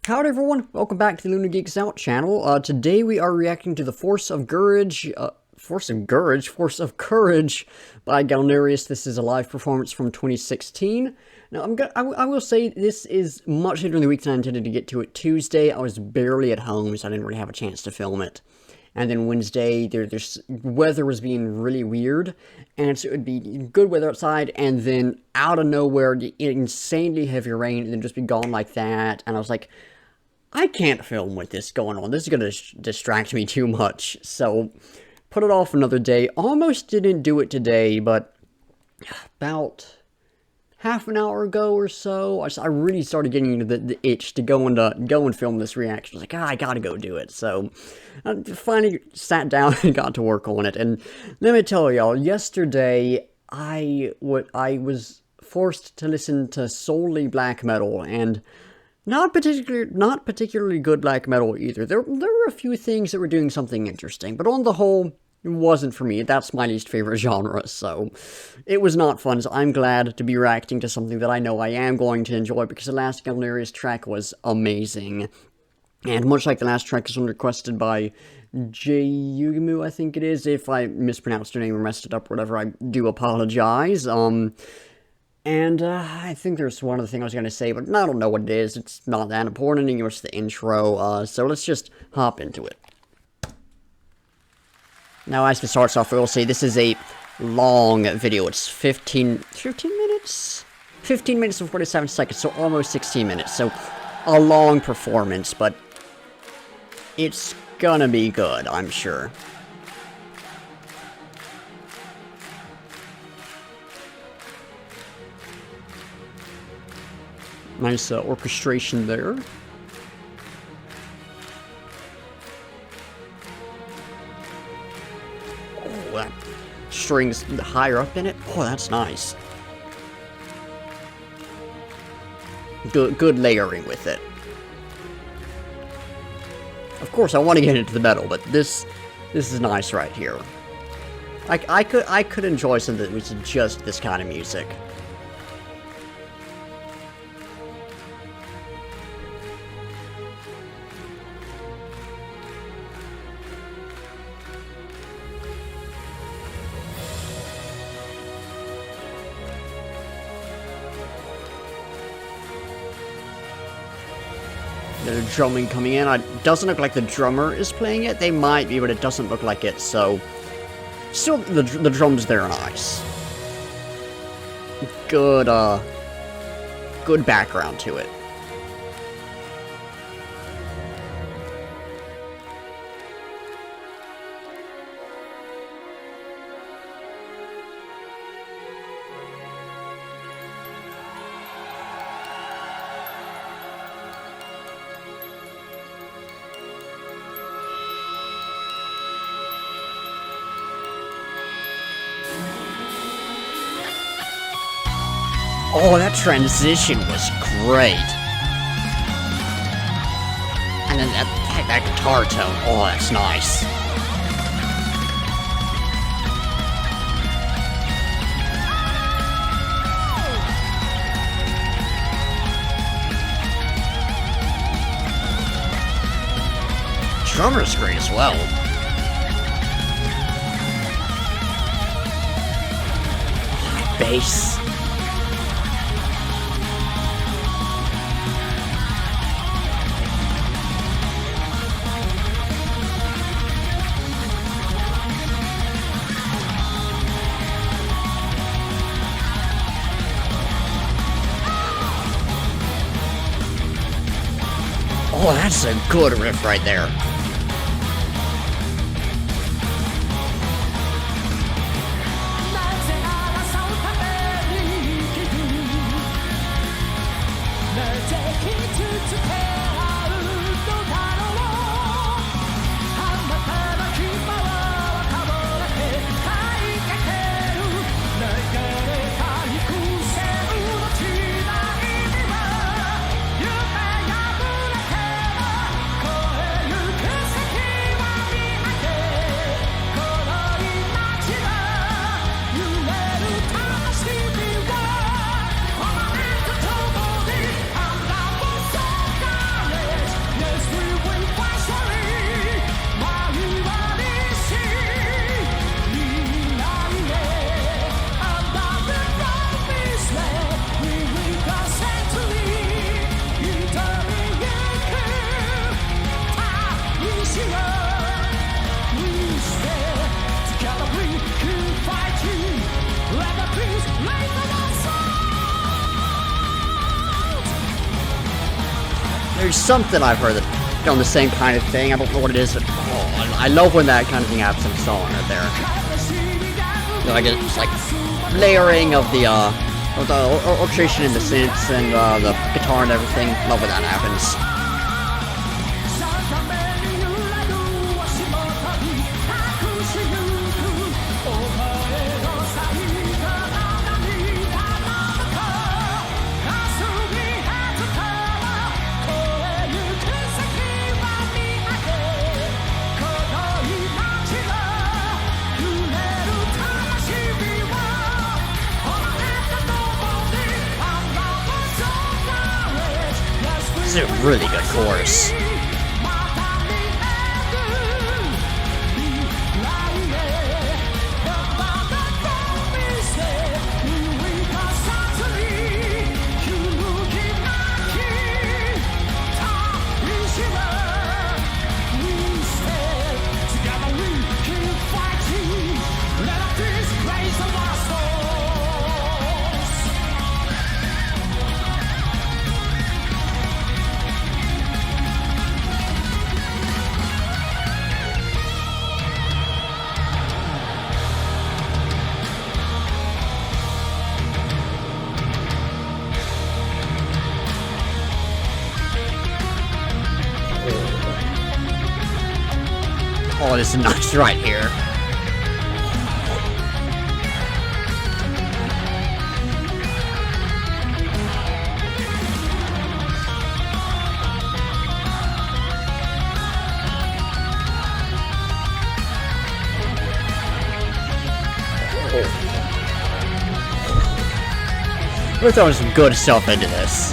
Howdy everyone, welcome back to the Lunar Geeks Out channel. Today we are reacting to the Force of Courage by GALNERYUS. This is a live performance from 2016. Now I will say this is much later in the week than I intended to get to it. Tuesday I was barely at home, so I didn't really have a chance to film it. And then Wednesday, there's weather was being really weird, and so it would be good weather outside, and then out of nowhere, insanely heavy rain, and then just be gone like that. And I was like, I can't film with this going on. This is going to distract me too much. So, put it off another day. Almost didn't do it today, but about half an hour ago or so, I really started getting the itch to go and film this reaction. I was like, I gotta go do it. So, I finally sat down and got to work on it. And let me tell y'all, yesterday, I was forced to listen to solely black metal, and not particularly good black metal either. There were a few things that were doing something interesting, but on the whole, it wasn't for me. That's my least favorite genre, so it was not fun. So I'm glad to be reacting to something that I know I am going to enjoy, because the last GALNERYUS track was amazing. And much like the last track, is one requested by Yugimu, I think it is. If I mispronounced her name or messed it up or whatever, I do apologize. And I think there's one other thing I was going to say, but I don't know what it is. It's not that important. It was the intro, so let's just hop into it. Now, as it starts off, I will say this is a long video. It's 15 minutes? 15 minutes and 47 seconds, so almost 16 minutes. So, a long performance, but it's gonna be good, I'm sure. Nice orchestration there. Oh, that string's higher up in it. Oh, that's nice. Good layering with it. Of course, I want to get into the metal, but this is nice right here. I could enjoy something that was just this kind of music. The drumming coming in. It doesn't look like the drummer is playing it. They might be, but it doesn't look like it, so still, the drums there are nice. Good background to it. Oh, that transition was great. And then that guitar tone, oh, that's nice. Drummer's great as well. Bass. Oh, that's a good riff right there. There's something I've heard that done the same kind of thing. I don't know what it is, but I love when that kind of thing happens in a song right there. You know, I get just like layering of the orchestration and the synths and the guitar and everything. Love when that happens. This is a really good chorus. Oh, this is nuts right here. We're throwing some good stuff into this.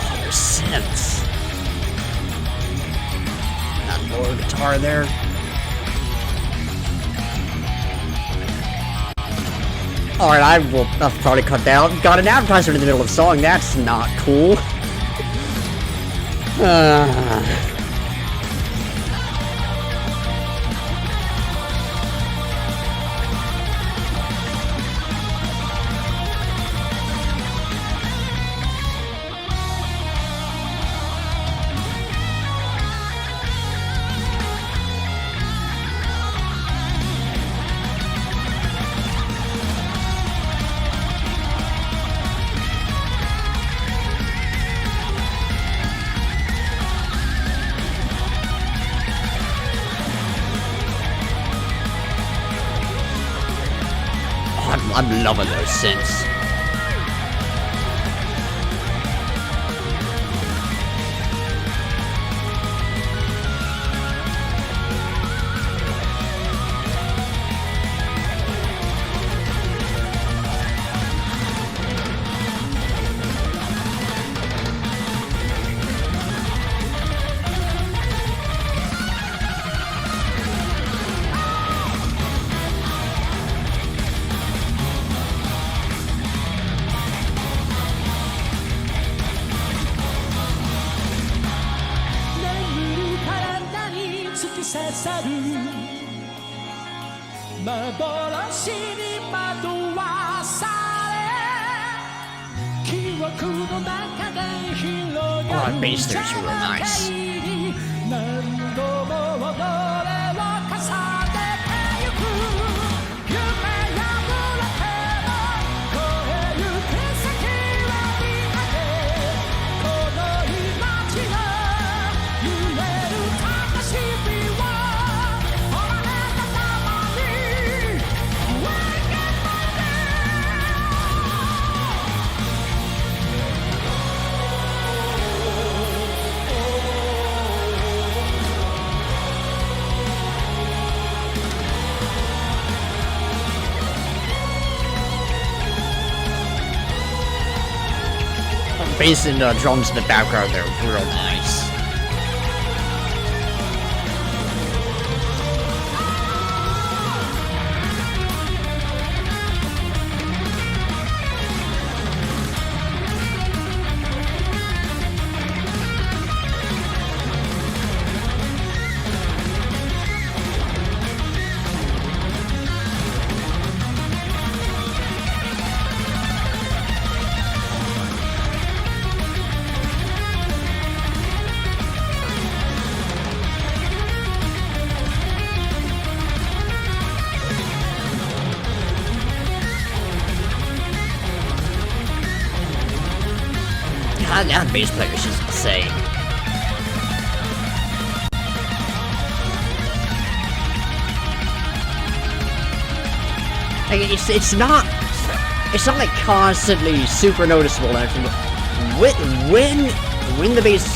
Oh, there's synths. Lower guitar there. Alright, I'll probably cut that out. Got an advertisement in the middle of the song, that's not cool. I'm loving those synths. Oh, that bass there's real nice. Bass and drums in the background, they're real nice. God, that bass player is just insane. Like, it's not like constantly super noticeable and everything, but when the bass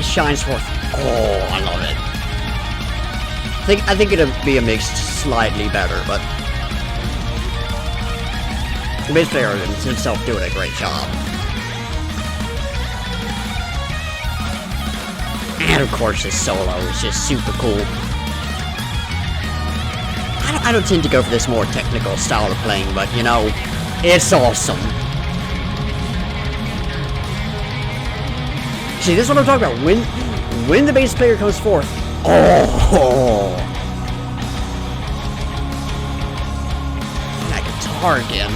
shines forth, oh, I love it. I think it'll be a mixed slightly better, but the bass player himself doing a great job. And of course his solo is just super cool. I don't tend to go for this more technical style of playing, but you know, it's awesome. See, this is what I'm talking about. When the bass player comes forth, oh, that guitar again.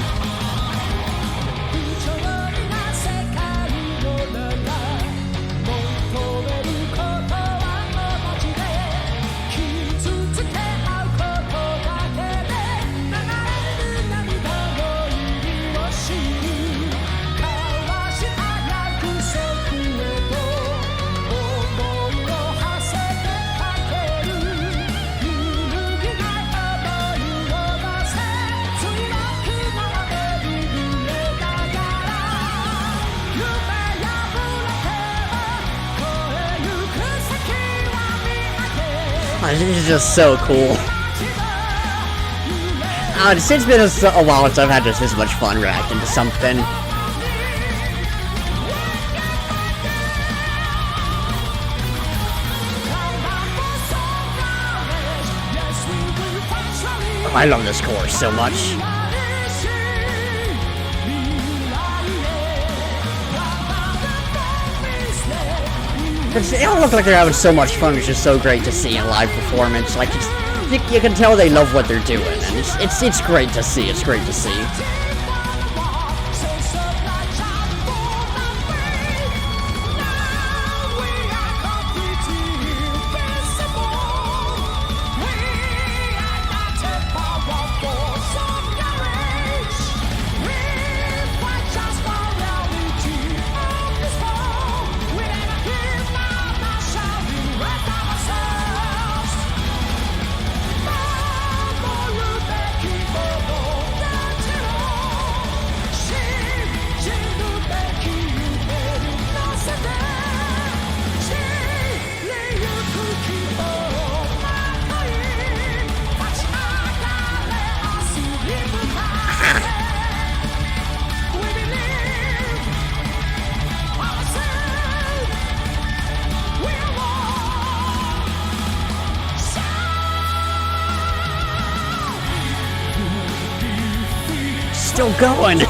This is just so cool. It's been a while since I've had just this much fun reacting to something. Oh, I love this chorus so much. They all look like they're having so much fun, which is so great to see in live performance. Like, you can tell they love what they're doing, and it's great to see. It's great to see. Still going.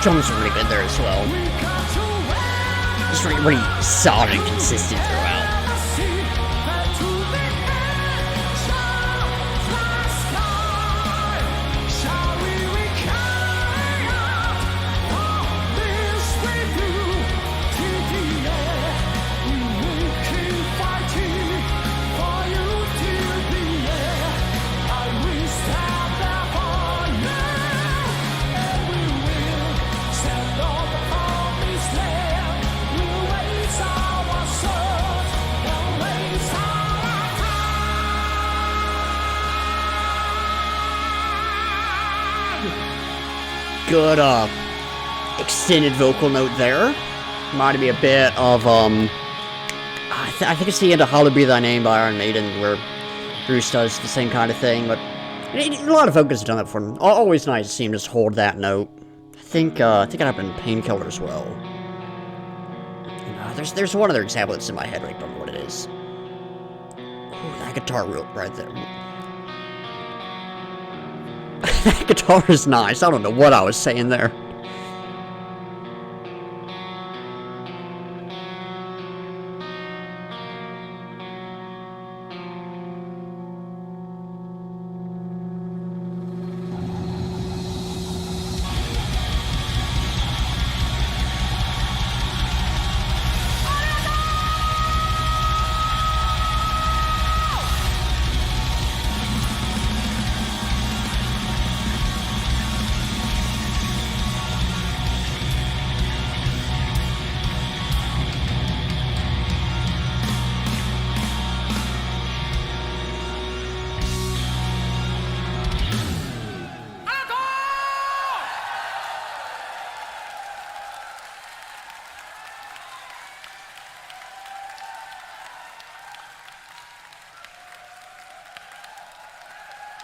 Drums are really good there as well. Just really solid and consistent throughout. Good, extended vocal note there. Reminded me a bit of, I think it's the end of Hallowed Be Thy Name by Iron Maiden, where Bruce does the same kind of thing, but a lot of vocalists have done that before. Always nice to see him just hold that note. I think it happened in Painkiller as well. There's one other example that's in my head, but I don't know what it is. Ooh, that guitar right there. That guitar is nice. I don't know what I was saying there.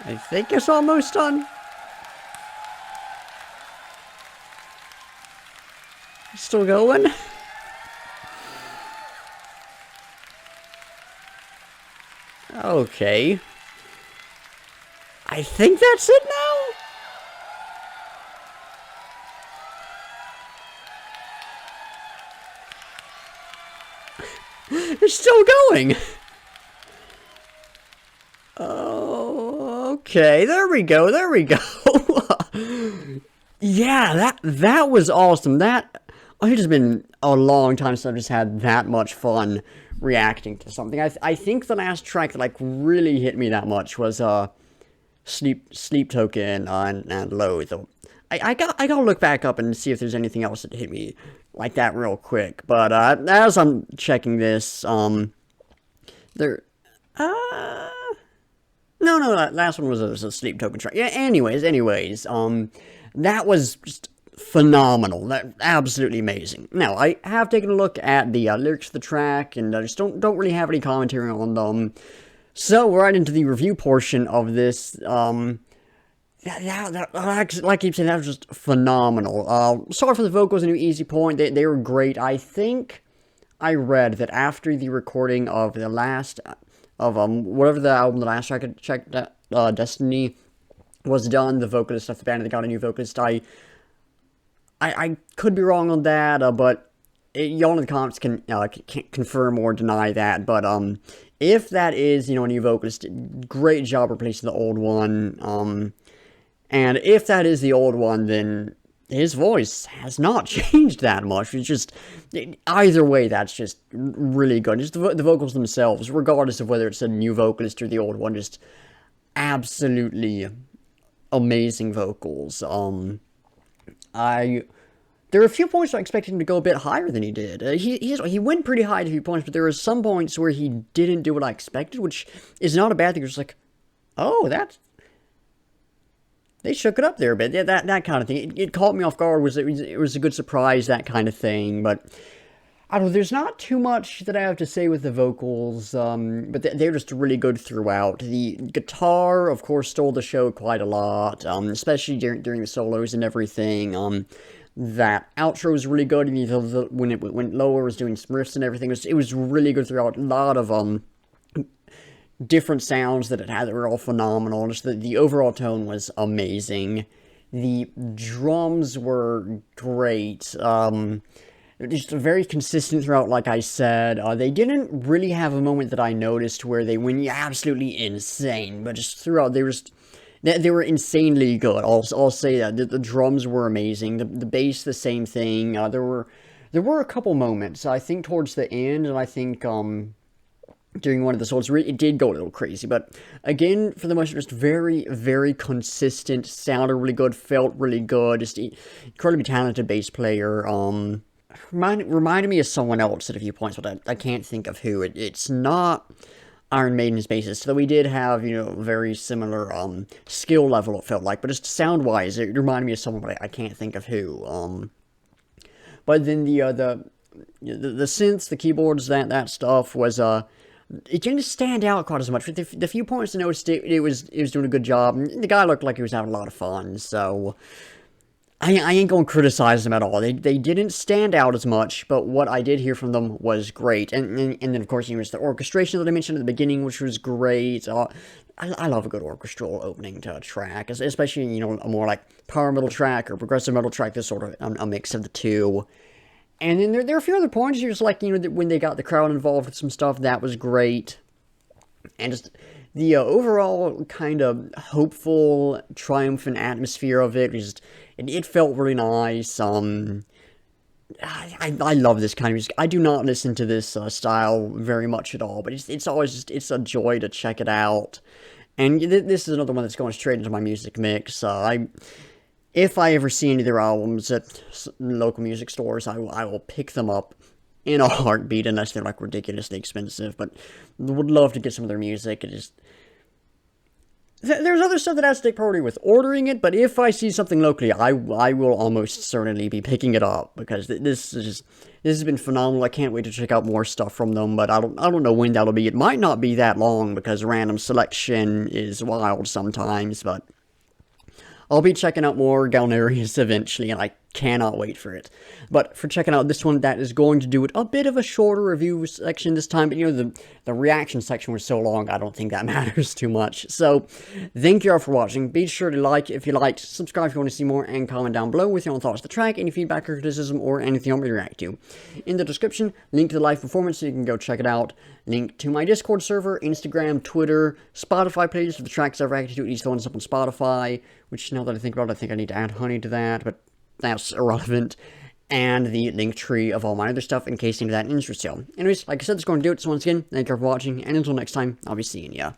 I think it's almost done. Still going? Okay. I think that's it now? It's still going! Oh, okay, there we go, there we go. Yeah, that was awesome. It has been a long time since I've just had that much fun reacting to something. I think the last track that like really hit me that much was Sleep Token and Loathe. I gotta look back up and see if there's anything else that hit me like that real quick. But as I'm checking this, there no, that last one was a Sleep Token track. Yeah, anyways, that was just phenomenal. That absolutely amazing. Now, I have taken a look at the lyrics of the track, and I just don't really have any commentary on them. So, right into the review portion of this, like I keep saying, that was just phenomenal. Sorry for the vocals, a new Easy Point, they were great. I think I read that after the recording of the last, whatever the album, the last track I checked, Destiny, was done, the vocalist of the band, they got a new vocalist. I could be wrong on that, but y'all in the comments can confirm or deny that. But if that is, a new vocalist, great job replacing the old one. And if that is the old one, then his voice has not changed that much. It's just, either way, that's just really good. Just the vocals themselves, regardless of whether it's a new vocalist or the old one, just absolutely amazing vocals. There are a few points I expected him to go a bit higher than he did. He went pretty high at a few points, but there were some points where he didn't do what I expected, which is not a bad thing. It's like, oh, they shook it up there a bit. Yeah, that kind of thing. It caught me off guard. It was a good surprise, that kind of thing. But I don't know. There's not too much that I have to say with the vocals, but they're just really good throughout. The guitar, of course, stole the show quite a lot, especially during the solos and everything. That outro was really good, and when it went lower, it was doing some riffs and everything. It was really good throughout. A lot of different sounds that it had that were all phenomenal. Just the overall tone was amazing. The drums were great. Just very consistent throughout, like I said. They didn't really have a moment that I noticed where they went absolutely insane, but just throughout, they were insanely good. I'll say that. The drums were amazing. The bass, the same thing. There were a couple moments, I think, towards the end, and I think, during one of the solos, it did go a little crazy, but again, for the most part, just very, very consistent, sounded really good, felt really good, just incredibly talented bass player. Reminded me of someone else at a few points, but I can't think of who. It's not Iron Maiden's bassist, though we did have, very similar skill level, it felt like, but just sound-wise, it reminded me of someone, but I can't think of who. But then the synths, the keyboards, that stuff was, it didn't stand out quite as much. The few points I noticed, it was doing a good job. The guy looked like he was having a lot of fun, so I ain't gonna criticize them at all. They didn't stand out as much, but what I did hear from them was great. And then, of course, there's the orchestration that I mentioned at the beginning, which was great. I love a good orchestral opening to a track, especially, a more like power metal track or progressive metal track, this sort of a mix of the two. And then there are a few other points, just like, when they got the crowd involved with some stuff, that was great. And just the overall kind of hopeful, triumphant atmosphere of it felt really nice. I love this kind of music. I do not listen to this style very much at all, but it's always it's a joy to check it out. And this is another one that's going straight into my music mix. If I ever see any of their albums at local music stores, I will pick them up in a heartbeat, unless they're like ridiculously expensive. But would love to get some of their music. There's other stuff that has to take priority with ordering it, but if I see something locally, I will almost certainly be picking it up, because this has been phenomenal. I can't wait to check out more stuff from them, but I don't know when that'll be. It might not be that long, because random selection is wild sometimes, but I'll be checking out more GALNERYUS eventually, and I cannot wait for it. But for checking out this one, that is going to do it. A bit of a shorter review section this time, but the reaction section was so long, I don't think that matters too much. So, thank you all for watching. Be sure to like if you liked, subscribe if you want to see more, and comment down below with your own thoughts on the track, any feedback or criticism, or anything you want me to react to. In the description, link to the live performance so you can go check it out. Link to my Discord server, Instagram, Twitter, Spotify playlist of the tracks I've reacted to, each one's up on Spotify, which now that I think about it, I think I need to add Honey to that, but that's irrelevant, and the link tree of all my other stuff in case any of that interests you. Anyways, like I said, that's going to do it. So once again, thank you for watching, and until next time, I'll be seeing ya.